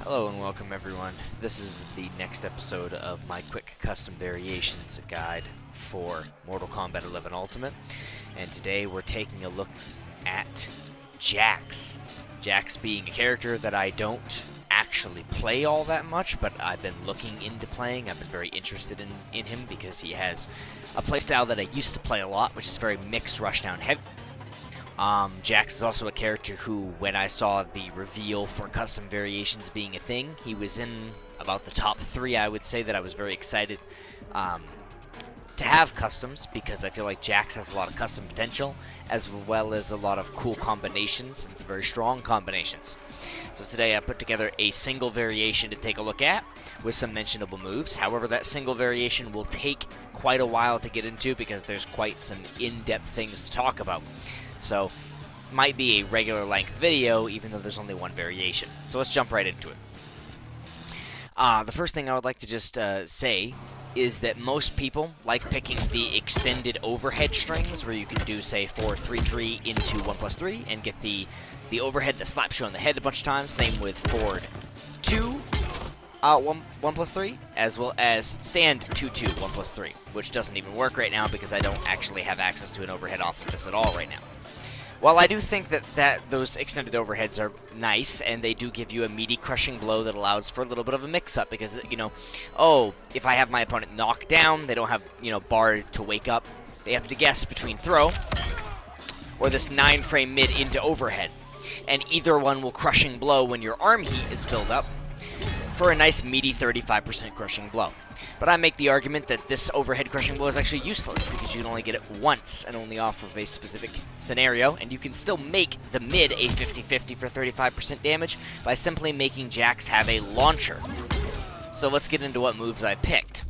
Hello and welcome everyone. This is the next episode of my quick custom variations guide for Mortal Kombat 11 Ultimate. And today we're taking a look at Jax. Jax being a character that I don't actually play all that much, but I've been looking into playing. I've been very interested in him because he has a playstyle that I used to play a lot, which is very mixed rushdown heavy. Jax is also a character who, when I saw the reveal for custom variations being a thing, he was in about the top 3, I would say, that I was very excited to have customs, because I feel like Jax has a lot of custom potential, as well as a lot of cool combinations, and some very strong combinations. So today I put together a single variation to take a look at, with some mentionable moves. However, that single variation will take quite a while to get into, because there's quite some in-depth things to talk about. So, might be a regular length video, even though there's only one variation. So let's jump right into it. The first thing I would like to just say is that most people like picking the extended overhead strings, where you can do, say, 4-3-3 into 1+3, and get the overhead that slaps you on the head a bunch of times. Same with forward 2, 1+3, as well as stand 2-2, 1+3, which doesn't even work right now because I don't actually have access to an overhead off of this at all right now. While I do think that those extended overheads are nice, and they do give you a meaty crushing blow that allows for a little bit of a mix-up, because, you know, oh, if I have my opponent knocked down, they don't have, you know, bar to wake up. They have to guess between throw or this 9-frame mid into overhead. And either one will crushing blow when your arm heat is filled up for a nice meaty 35% crushing blow. But I make the argument that this overhead crushing blow is actually useless, because you can only get it once and only off of a specific scenario, and you can still make the mid a 50-50 for 35% damage by simply making Jax have a launcher. So let's get into what moves I picked.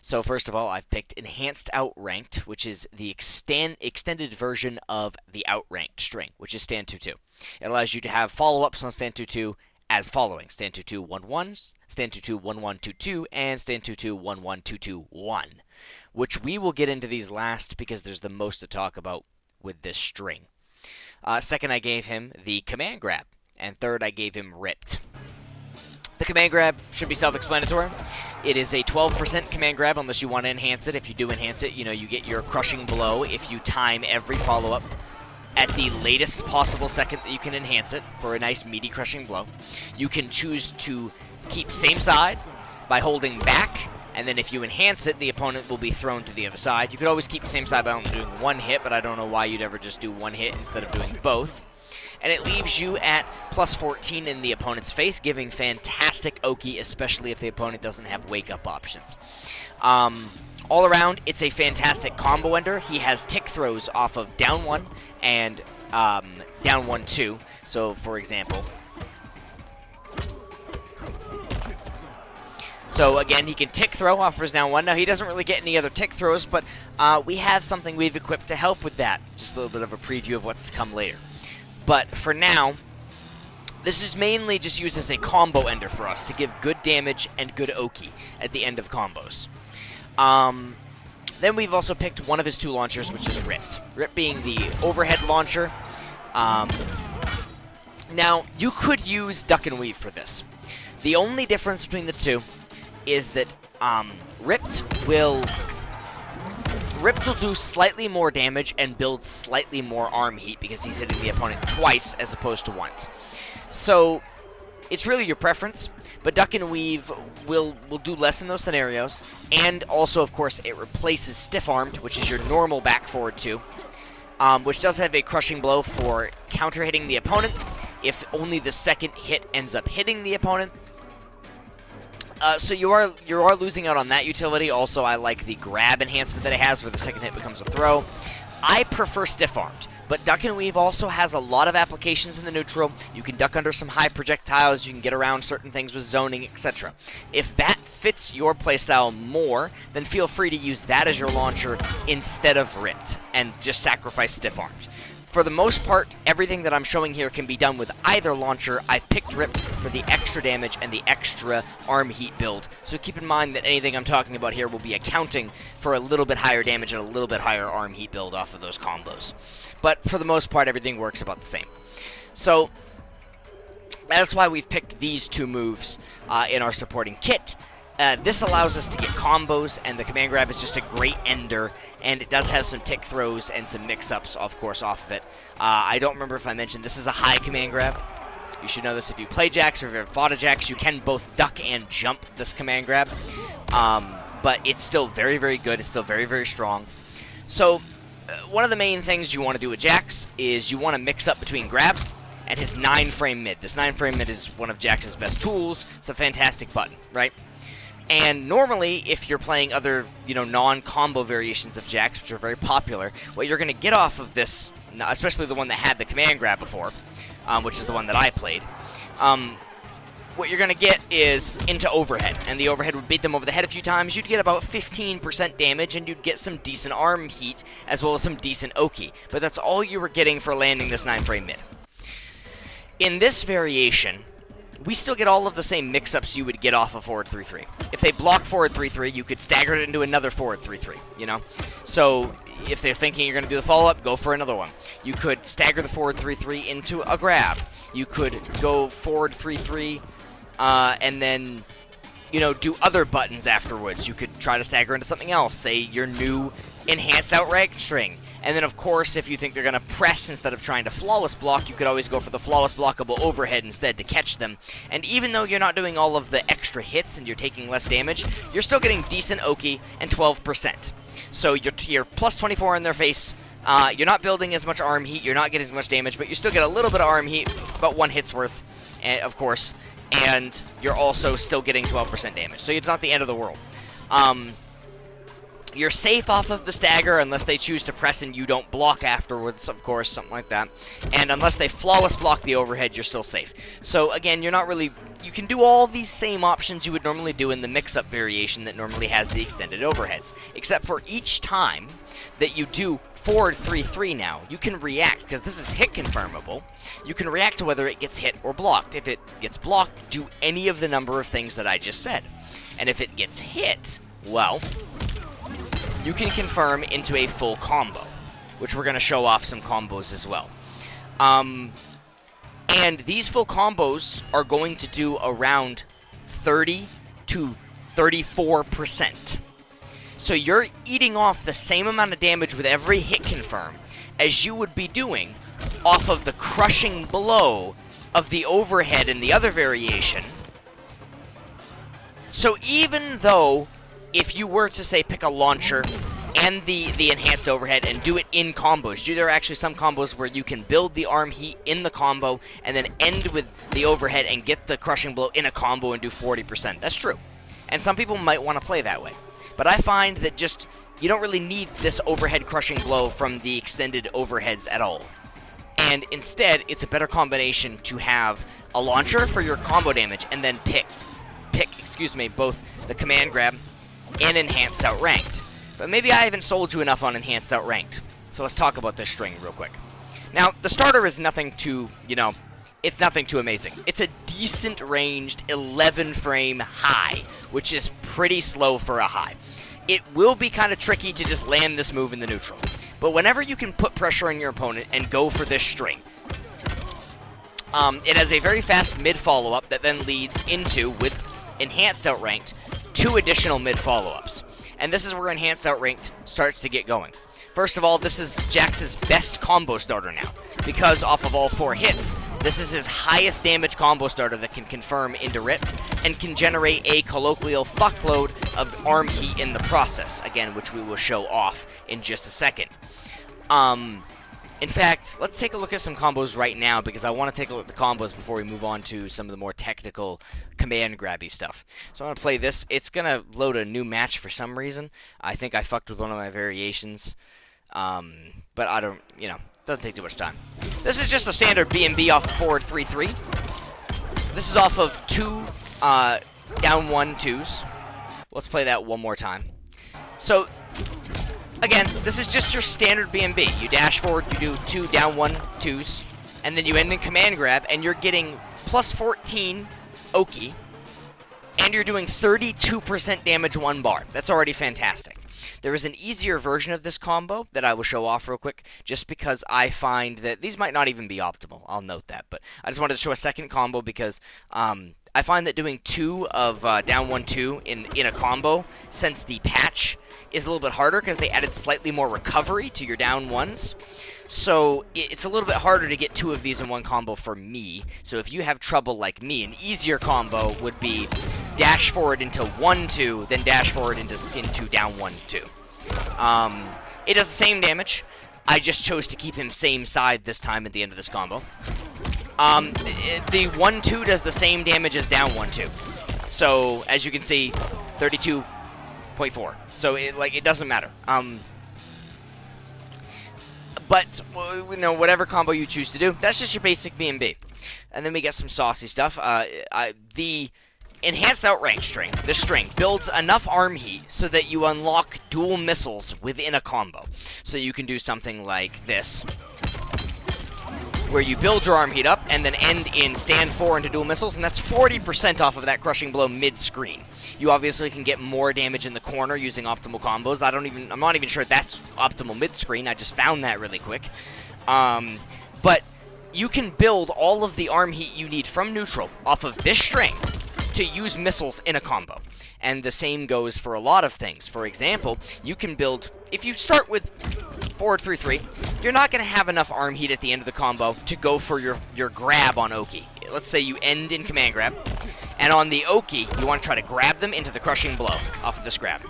So first of all, I've picked Enhanced Outranked, which is the extended version of the Outranked string, which is stand 2-2. It allows you to have follow-ups on stand 2-2 as following: stand 2-2, 1-1, stand 2-2, 1-1, 2-2, and stand 2-2, 1-1, 2-2, 1. Which we will get into these last because there's the most to talk about with this string. Second, I gave him the Command Grab. And third, I gave him Ripped. The Command Grab should be self-explanatory. It is a 12% Command Grab unless you want to enhance it. If you do enhance it, you know, you get your crushing blow if you time every follow-up at the latest possible second that you can enhance it for a nice meaty crushing blow. You can choose to keep same side by holding back, and then if you enhance it, the opponent will be thrown to the other side. You could always keep the same side by only doing one hit, but I don't know why you'd ever just do one hit instead of doing both. And it leaves you at +14 in the opponent's face, giving fantastic Oki, especially if the opponent doesn't have wake-up options. All around, it's a fantastic combo ender. He has tick throws off of down 1 and down 1, 2. So, for example, so again, he can tick throw off of his down 1. Now, he doesn't really get any other tick throws, but we have something we've equipped to help with that. Just a little bit of a preview of what's to come later. But for now, this is mainly just used as a combo ender for us to give good damage and good Oki at the end of combos. Then we've also picked one of his 2 launchers, which is Ripped. Ripped being the overhead launcher. Now, you could use Duck and Weave for this. The only difference between the two is that Ripped will do slightly more damage and build slightly more arm heat because he's hitting the opponent twice as opposed to once. So, it's really your preference, but Duck and Weave will do less in those scenarios, and also, of course, it replaces Stiff Armed, which is your normal back forward 2, which does have a crushing blow for counter-hitting the opponent if only the second hit ends up hitting the opponent. So you are losing out on that utility. Also, I like the grab enhancement that it has, where the second hit becomes a throw. I prefer Stiff Armed, but Duck and Weave also has a lot of applications in the neutral. You can duck under some high projectiles, you can get around certain things with zoning, etc. If that fits your playstyle more, then feel free to use that as your launcher instead of Ripped, and just sacrifice Stiff Armed. For the most part, everything that I'm showing here can be done with either launcher. I picked Ripped for the extra damage and the extra arm heat build, so keep in mind that anything I'm talking about here will be accounting for a little bit higher damage and a little bit higher arm heat build off of those combos. But for the most part, everything works about the same. So, That's why we've picked these two moves in our supporting kit. This allows us to get combos, and the command grab is just a great ender, and it does have some tick throws and some mix-ups, of course, off of it. I don't remember if I mentioned this is a high command grab. You should know this if you play Jax or if you've fought a Jax. You can both duck and jump this command grab, but it's still very, very good. It's still very, very strong. So one of the main things you want to do with Jax is you want to mix up between grab and his 9-frame mid. This 9-frame mid is one of Jax's best tools. It's a fantastic button, right? And normally, if you're playing other, non-combo variations of Jax, which are very popular, what you're going to get off of this, especially the one that had the command grab before, which is the one that I played, what you're going to get is into overhead, and the overhead would beat them over the head a few times. You'd get about 15% damage, and you'd get some decent arm heat, as well as some decent Oki. But that's all you were getting for landing this 9-frame mid. In this variation, we still get all of the same mix-ups you would get off of forward 3-3. If they block forward 3-3, you could stagger it into another forward 3-3, So if they're thinking you're going to do the follow-up, go for another one. You could stagger the forward 3-3 into a grab. You could go forward 3-3 and then, do other buttons afterwards. You could try to stagger into something else, say your new enhanced outright string. And then, of course, if you think they're going to press instead of trying to flawless block, you could always go for the flawless blockable overhead instead to catch them. And even though you're not doing all of the extra hits and you're taking less damage, you're still getting decent Oki and 12%. So you're plus 24 in their face. You're not building as much arm heat, you're not getting as much damage, but you still get a little bit of arm heat, about 1 hit's worth, of course. And you're also still getting 12% damage. So it's not the end of the world. You're safe off of the stagger unless they choose to press and you don't block afterwards, of course, something like that. And unless they flawless block the overhead, you're still safe. So again, you're not really... You can do all these same options you would normally do in the mix-up variation that normally has the extended overheads. Except for each time that you do forward 3-3 now, you can react, because this is hit confirmable, you can react to whether it gets hit or blocked. If it gets blocked, do any of the number of things that I just said. And if it gets hit, well... you can confirm into a full combo, which we're going to show off some combos as well. And these full combos are going to do around 30 to 34%. So you're eating off the same amount of damage with every hit confirm as you would be doing off of the crushing blow of the overhead in the other variation. So even though if you were to, say, pick a launcher and the enhanced overhead and do it in combos, there are actually some combos where you can build the arm heat in the combo and then end with the overhead and get the crushing blow in a combo and do 40%. That's true. And some people might want to play that way. But I find that just, you don't really need this overhead crushing blow from the extended overheads at all. And instead, it's a better combination to have a launcher for your combo damage and then pick both the command grab and enhanced outranked. But maybe I haven't sold you enough on enhanced outranked. So let's talk about this string real quick. Now, the starter is nothing too, it's nothing too amazing. It's a decent ranged 11-frame high, which is pretty slow for a high. It will be kind of tricky to just land this move in the neutral. But whenever you can put pressure on your opponent and go for this string, it has a very fast mid follow-up that then leads into, with enhanced outranked, 2 additional mid follow-ups. And this is where enhanced outranked starts to get going. First of all, this is Jax's best combo starter now, because off of all 4 hits, this is his highest damage combo starter that can confirm into Ripped, and can generate a colloquial fuckload of arm heat in the process, again, which we will show off in just a second. In fact, let's take a look at some combos right now, because I want to take a look at the combos before we move on to some of the more technical command grabby stuff. So I'm going to play this. It's going to load a new match for some reason. I think I fucked with one of my variations. But I don't, doesn't take too much time. This is just a standard B&B off of forward 3-3. This is off of 2 down 1 2s. Let's play that one more time. So, again, this is just your standard B&B. You dash forward, you do 2 down 1 2s, and then you end in command grab, and you're getting plus 14 Oki, and you're doing 32% damage 1 bar. That's already fantastic. There is an easier version of this combo that I will show off real quick, just because I find that these might not even be optimal. I'll note that, but I just wanted to show a second combo because I find that doing 2 of down 1-2 in a combo, since the patch is a little bit harder because they added slightly more recovery to your down ones. So it's a little bit harder to get 2 of these in one combo for me. So if you have trouble like me, an easier combo would be dash forward into 1-2, then dash forward into down 1-2. It does the same damage. I just chose to keep him same side this time at the end of this combo. The 1-2 does the same damage as down 1-2. So as you can see, 32.4. So it doesn't matter. But, you know, whatever combo you choose to do, that's just your basic B&B. And then we get some saucy stuff. The enhanced outrange string, this string, builds enough arm heat so that you unlock dual missiles within a combo. So you can do something like this, where you build your arm heat up and then end in stand 4 into dual missiles, and that's 40% off of that crushing blow mid-screen. You obviously can get more damage in the corner using optimal combos. I'm not even sure that's optimal mid-screen. I just found that really quick. But you can build all of the arm heat you need from neutral off of this string to use missiles in a combo. And the same goes for a lot of things. For example, you can build, if you start with forward 3-3, you're not going to have enough arm heat at the end of the combo to go for your grab on Oki. Let's say you end in command grab, and on the Oki, you want to try to grab them into the crushing blow off of this grab.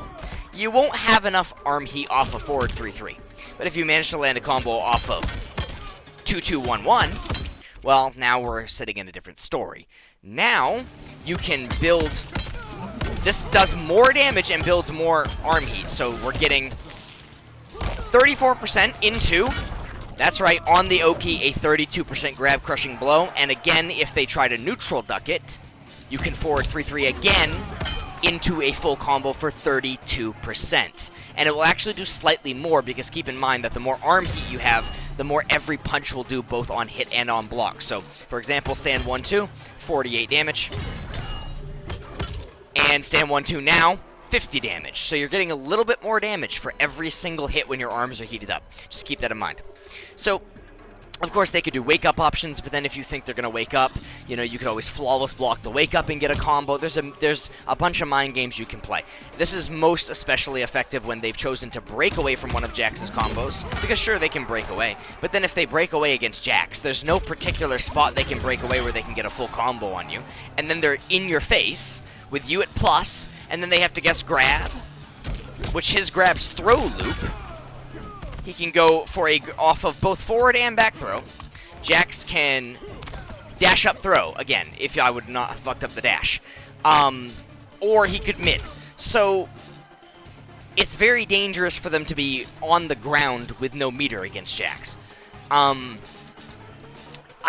You won't have enough arm heat off of forward 3-3. But if you manage to land a combo off of 2-2-1-1, well, now we're sitting in a different story. Now, you can build... This does more damage and builds more arm heat, so we're getting 34% into... That's right, on the Oki, a 32% grab crushing blow, and again, if they try to neutral duck it, you can forward 3-3 again into a full combo for 32%. And it will actually do slightly more, because keep in mind that the more arm heat you have, the more every punch will do both on hit and on block. So, for example, stand 1-2, 48 damage. And stand 1-2 now, 50 damage. So you're getting a little bit more damage for every single hit when your arms are heated up. Just keep that in mind. So, of course, they could do wake-up options, but then if you think they're going to wake up, you know, you could always flawless block the wake-up and get a combo. There's a bunch of mind games you can play. This is most especially effective when they've chosen to break away from one of Jax's combos, because sure, they can break away, but then if they break away against Jax, there's no particular spot they can break away where they can get a full combo on you, and then they're in your face with you at plus, and then they have to guess grab, which his grab's throw loop. He can go for off of both forward and back throw. Jax can dash up throw, again, if I would not have fucked up the dash. Or he could mid. So, it's very dangerous for them to be on the ground with no meter against Jax. I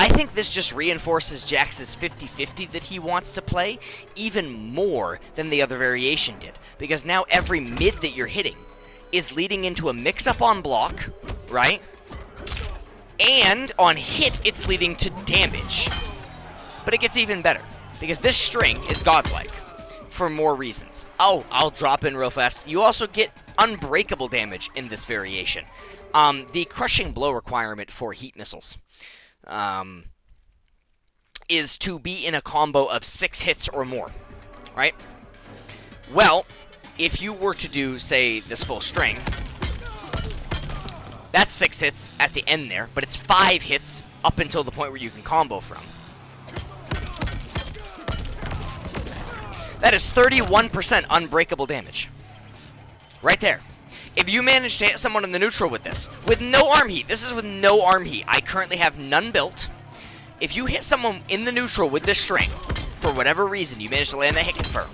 think this just reinforces Jax's 50-50 that he wants to play even more than the other variation did. Because now every mid that you're hitting is leading into a mix-up on block, right? And on hit, it's leading to damage. But it gets even better, because this string is godlike for more reasons. Oh, I'll drop in real fast. You also get unbreakable damage in this variation. The crushing blow requirement for heat missiles is to be in a combo of 6 hits or more, right? Well, if you were to do, say, this full string, that's 6 hits at the end there, but it's 5 hits up until the point where you can combo from. That is 31% unbreakable damage. Right there. If you manage to hit someone in the neutral with this, with no arm heat, this is with no arm heat, I currently have none built. If you hit someone in the neutral with this string, for whatever reason, you manage to land that hit confirm,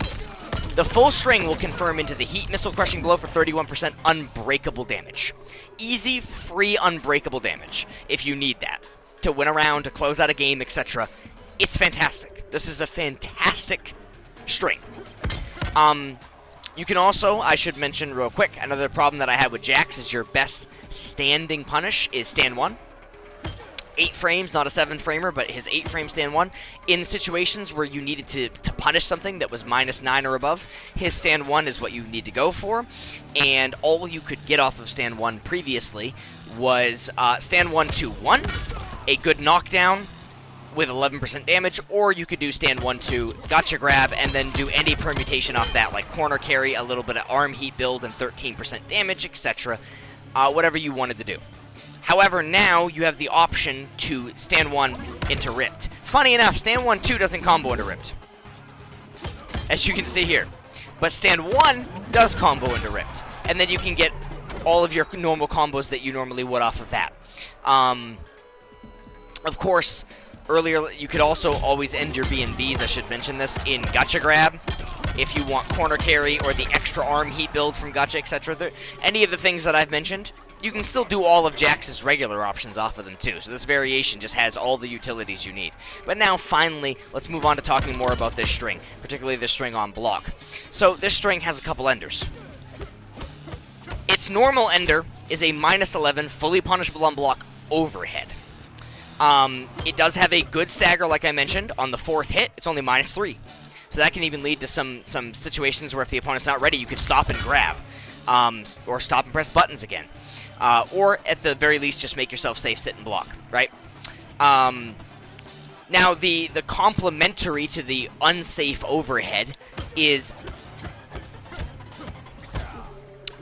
the full string will confirm into the heat missile crushing blow for 31% unbreakable damage. Easy, free, unbreakable damage, if you need that, to win a round, to close out a game, etc. It's fantastic. This is a fantastic string. You can also, I should mention real quick, another problem that I have with Jax is your best standing punish is stand 1. 8 frames, not a 7 framer, but his 8 frame stand 1. In situations where you needed to punish something that was -9 or above, his stand 1 is what you need to go for. And all you could get off of stand 1 previously was stand 1 2-1, a good knockdown with 11% damage, or you could do stand 1-2, gotcha grab, and then do any permutation off that, like corner carry, a little bit of arm heat build, and 13% damage, etc. Whatever you wanted to do. However, now you have the option to stand 1 into Ripped. Funny enough, stand 1-2 doesn't combo into Ripped, as you can see here. But stand 1 does combo into Ripped, and then you can get all of your normal combos that you normally would off of that. Of course, earlier, you could also always end your B&Bs, I should mention this, in Gotcha Grab, if you want corner carry or the extra arm heat build from Gotcha, etc. Any of the things that I've mentioned, you can still do all of Jax's regular options off of them too, so this variation just has all the utilities you need. But now, finally, let's move on to talking more about this string, particularly this string on block. So, this string has a couple enders. Its normal ender is a -11, fully punishable on block overhead. It does have a good stagger, like I mentioned. On the 4th hit, it's only -3. So that can even lead to some situations where if the opponent's not ready, you could stop and grab. Or stop and press buttons again. Or, at the very least, just make yourself safe, sit and block, right? Now, the complementary to the unsafe overhead is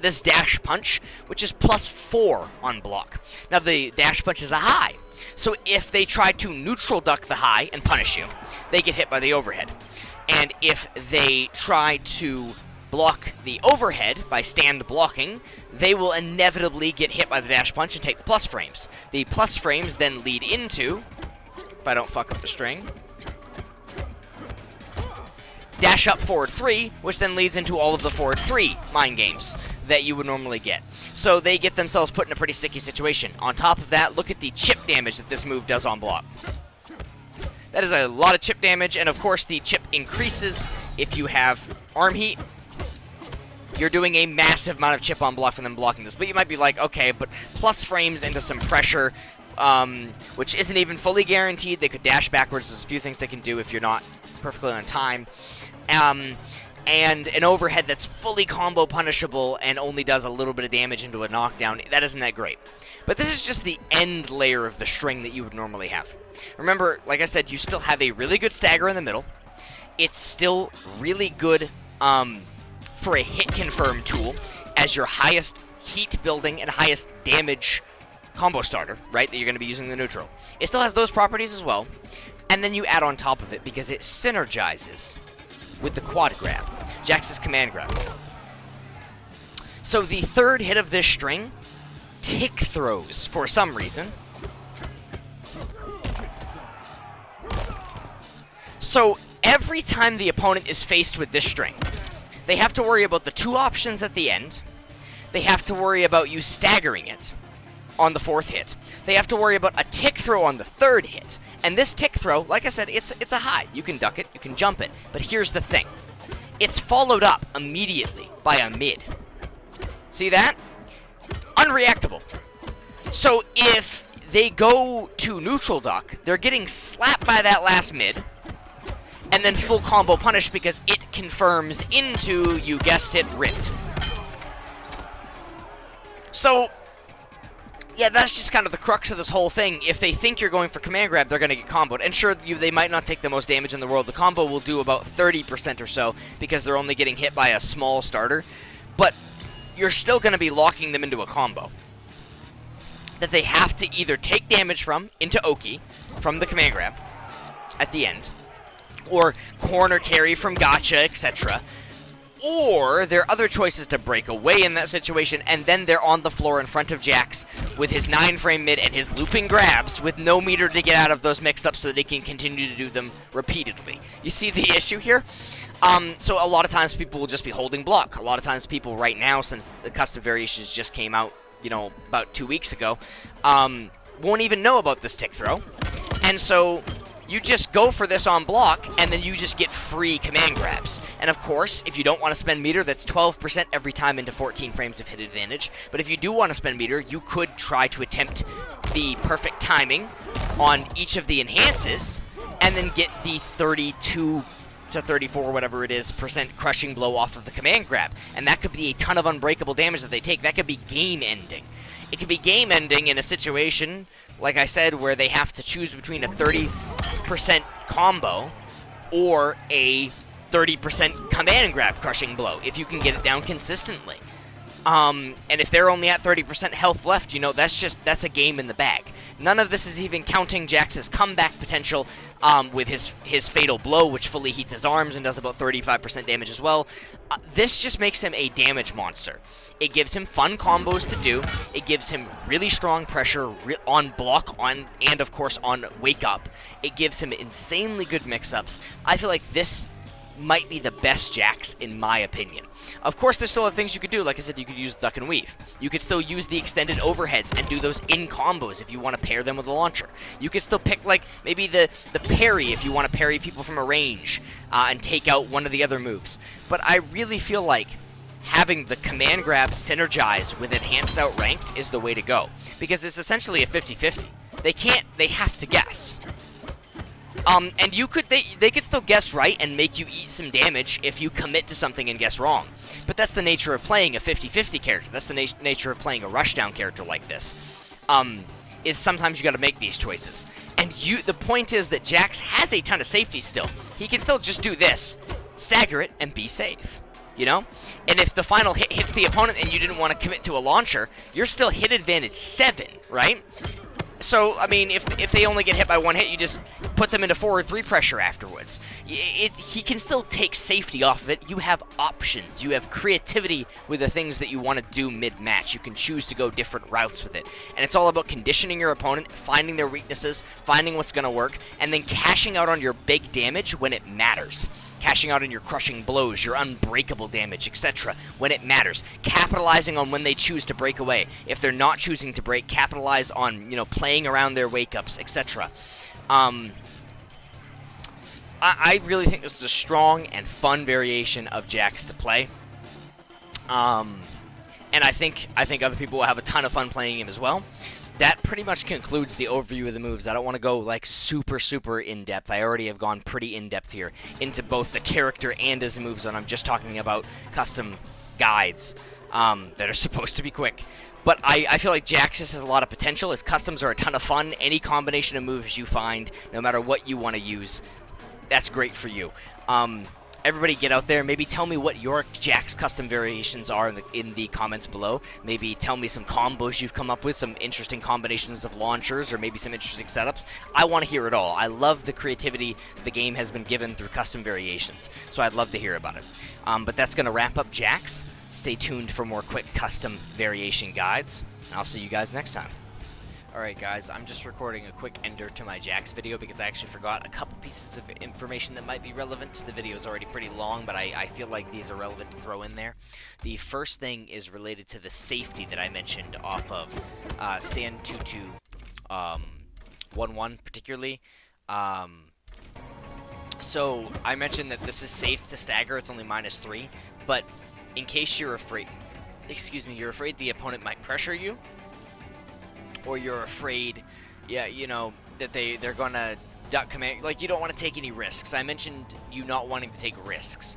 this dash punch, which is +4 on block. Now, the dash punch is a high. So if they try to neutral duck the high and punish you, they get hit by the overhead. And if they try to block the overhead by stand blocking, they will inevitably get hit by the dash punch and take the plus frames. The plus frames then lead into, if I don't fuck up the string, dash up forward 3, which then leads into all of the forward 3 mind games that you would normally get. So they get themselves put in a pretty sticky situation. On top of that, look at the chip damage that this move does on block. That is a lot of chip damage, and of course the chip increases if you have arm heat. You're doing a massive amount of chip on block from them blocking this. But you might be like, okay, but plus frames into some pressure, which isn't even fully guaranteed. They could dash backwards. There's a few things they can do if you're not perfectly on time. And an overhead that's fully combo punishable and only does a little bit of damage into a knockdown. That isn't that great. But this is just the end layer of the string that you would normally have. Remember, like I said, you still have a really good stagger in the middle. It's still really good for a hit confirm tool as your highest heat building and highest damage combo starter, right, that you're going to be using the neutral. It still has those properties as well. And then you add on top of it because it synergizes with the quad grab, Jax's command grab. So the 3rd hit of this string, tick throws for some reason. So every time the opponent is faced with this string, they have to worry about the 2 options at the end. They have to worry about you staggering it on the 4th hit. They have to worry about a tick throw on the 3rd hit. And this tick throw, like I said, it's a high. You can duck it, you can jump it. But here's the thing. It's followed up immediately by a mid. See that? Unreactable. So if they go to neutral duck, they're getting slapped by that last mid, and then full combo punish because it confirms into, you guessed it, Ripped. So, yeah, that's just kind of the crux of this whole thing. If they think you're going for command grab, they're going to get comboed. And sure, they might not take the most damage in the world. The combo will do about 30% or so because they're only getting hit by a small starter. But you're still going to be locking them into a combo that they have to either take damage from into Oki from the command grab at the end, or corner carry from Gotcha, etc. Or there are other choices to break away in that situation, and then they're on the floor in front of Jax with his 9-frame mid and his looping grabs with no meter to get out of those mix-ups so that they can continue to do them repeatedly. You see the issue here? So a lot of times people will just be holding block. A lot of times people right now, since the custom variations just came out, you know, about 2 weeks ago, won't even know about this tick throw. And so you just go for this on block, and then you just get free command grabs. And of course, if you don't want to spend meter, that's 12% every time into 14 frames of hit advantage. But if you do want to spend meter, you could try to attempt the perfect timing on each of the enhances, and then get the 32 to 34, whatever it is, percent crushing blow off of the command grab. And that could be a ton of unbreakable damage that they take. That could be game ending. It could be game ending in a situation, like I said, where they have to choose between a 30% combo or a 30% command grab crushing blow, if you can get it down consistently. And if they're only at 30% health left, you know, that's a game in the bag. None of this is even counting Jax's comeback potential with his fatal blow, which fully heats his arms and does about 35% damage as well. This just makes him a damage monster. It gives him fun combos to do. It gives him really strong pressure on block, and of course on wake up. It gives him insanely good mix-ups. I feel like this might be the best Jax in my opinion. Of course, there's still other things you could do. Like I said, you could use duck and weave. You could still use the extended overheads and do those in combos if you want to pair them with a launcher. You could still pick, like, maybe the parry if you want to parry people from a range and take out one of the other moves. But I really feel like having the command grab synergize with enhanced outranked is the way to go, because it's essentially a 50-50. They have to guess. And they could still guess right and make you eat some damage if you commit to something and guess wrong. But that's the nature of playing a 50-50 character. That's the nature of playing a rushdown character like this. Is sometimes you got to make these choices. And the point is that Jax has a ton of safety still. He can still just do this, stagger it, and be safe. You know? And if the final hit hits the opponent and you didn't want to commit to a launcher, you're still hit advantage 7, right? So, I mean, if they only get hit by one hit, you just put them into 4 or 3 pressure afterwards. He can still take safety off of it. You have options. You have creativity with the things that you want to do mid-match. You can choose to go different routes with it. And it's all about conditioning your opponent, finding their weaknesses, finding what's going to work, and then cashing out on your big damage when it matters. Cashing out on your crushing blows, your unbreakable damage, etc. when it matters. Capitalizing on when they choose to break away. If they're not choosing to break, capitalize on, you know, playing around their wake-ups, etc. I really think this is a strong and fun variation of Jax to play. And I think other people will have a ton of fun playing him as well. That pretty much concludes the overview of the moves. I don't want to go, like, super in-depth. I already have gone pretty in-depth here into both the character and his moves, and I'm just talking about custom guides that are supposed to be quick. But I feel like Jax just has a lot of potential. His customs are a ton of fun. Any combination of moves you find, no matter what you want to use, that's great for you. Everybody get out there, maybe tell me what your Jax custom variations are in the comments below. Maybe tell me some combos you've come up with, some interesting combinations of launchers, or maybe some interesting setups. I want to hear it all. I love the creativity the game has been given through custom variations, so I'd love to hear about it. But that's going to wrap up Jax. Stay tuned for more quick custom variation guides, and I'll see you guys next time. Alright guys, I'm just recording a quick ender to my Jax video because I actually forgot a couple pieces of information that might be relevant. The video is already pretty long, but I feel like these are relevant to throw in there. The first thing is related to the safety that I mentioned off of stand 2-2-1-1 particularly. So I mentioned that this is safe to stagger, it's only -3, but in case you're afraid, you're afraid the opponent might pressure you, or you're afraid, yeah, you know, that they're gonna duck command, like, you don't want to take any risks. I mentioned you not wanting to take risks.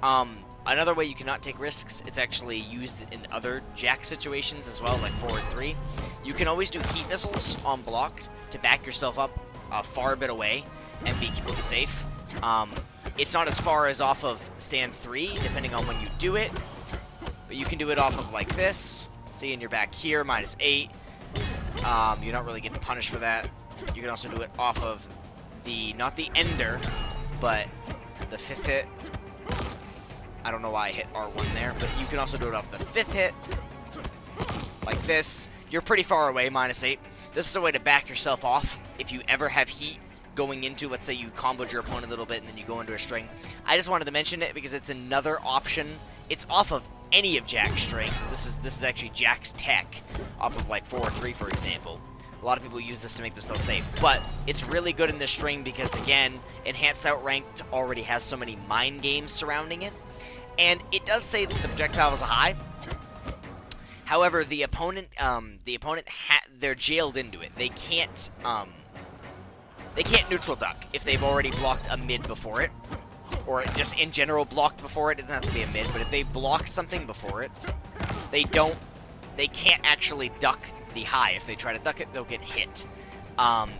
Another way you cannot take risks, it's actually used in other Jax situations as well, like 4 and 3. You can always do heat missiles on block to back yourself up a far bit away and be completely safe. It's not as far as off of stand 3, depending on when you do it, but you can do it off of like this. See, and you're back here, -8. You're not really getting punished for that. You can also do it off of not the ender, but the 5th hit. I don't know why I hit R1 there, but you can also do it off the 5th hit, like this. You're pretty far away, -8. This is a way to back yourself off if you ever have heat going into, let's say you comboed your opponent a little bit and then you go into a string. I just wanted to mention it because it's another option. It's off of any of Jax's strings, and this is actually Jax tech off of like 4 or 3, for example. A lot of people use this to make themselves safe, but it's really good in this string because, again, Enhanced Outranked already has so many mind games surrounding it, and it does say that the projectile is a high. However, the opponent, they're jailed into it. They can't neutral duck if they've already blocked a mid before it, or just in general blocked before it. It doesn't have to be a mid, but if they block something before it, they can't actually duck the high. If they try to duck it, they'll get hit.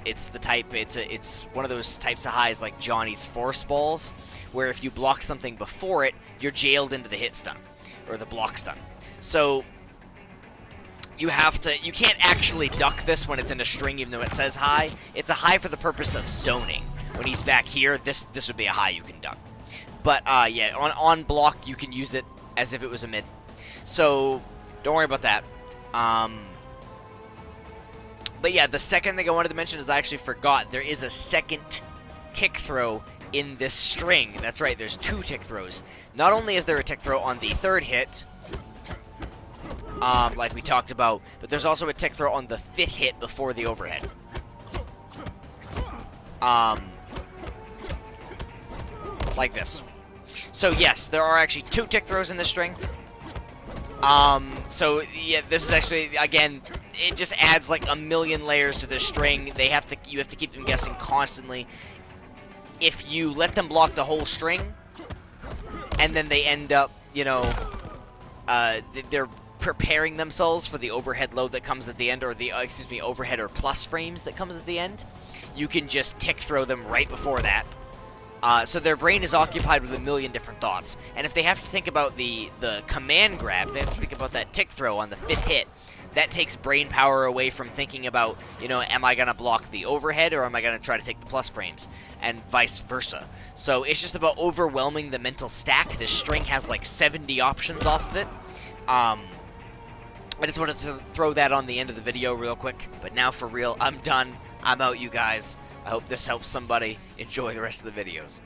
It's the type. It's one of those types of highs like Johnny's force balls, where if you block something before it, you're jailed into the hit stun or the block stun. So you can't actually duck this when it's in a string, even though it says high. It's a high for the purpose of zoning. When he's back here, this would be a high you can duck. But yeah, on block you can use it as if it was a mid. So don't worry about that. But yeah, the second thing I wanted to mention is I actually forgot. There is a second tick throw in this string. That's right, there's 2 tick throws. Not only is there a tick throw on the 3rd hit, like we talked about, but there's also a tick throw on the 5th hit before the overhead. Like this. So yes, there are actually 2 tick throws in this string. So yeah, this is actually, again, it just adds like a million layers to the string. You have to keep them guessing constantly. If you let them block the whole string, and then they end up, you know, they're preparing themselves for the overhead load that comes at the end, or the, overhead or plus frames that comes at the end, you can just tick throw them right before that. So their brain is occupied with a million different thoughts. And if they have to think about the command grab, they have to think about that tick throw on the 5th hit. That takes brain power away from thinking about, you know, am I going to block the overhead or am I going to try to take the plus frames? And vice versa. So it's just about overwhelming the mental stack. This string has like 70 options off of it. I just wanted to throw that on the end of the video real quick. But now for real, I'm done. I'm out, you guys. I hope this helps somebody. Enjoy the rest of the videos.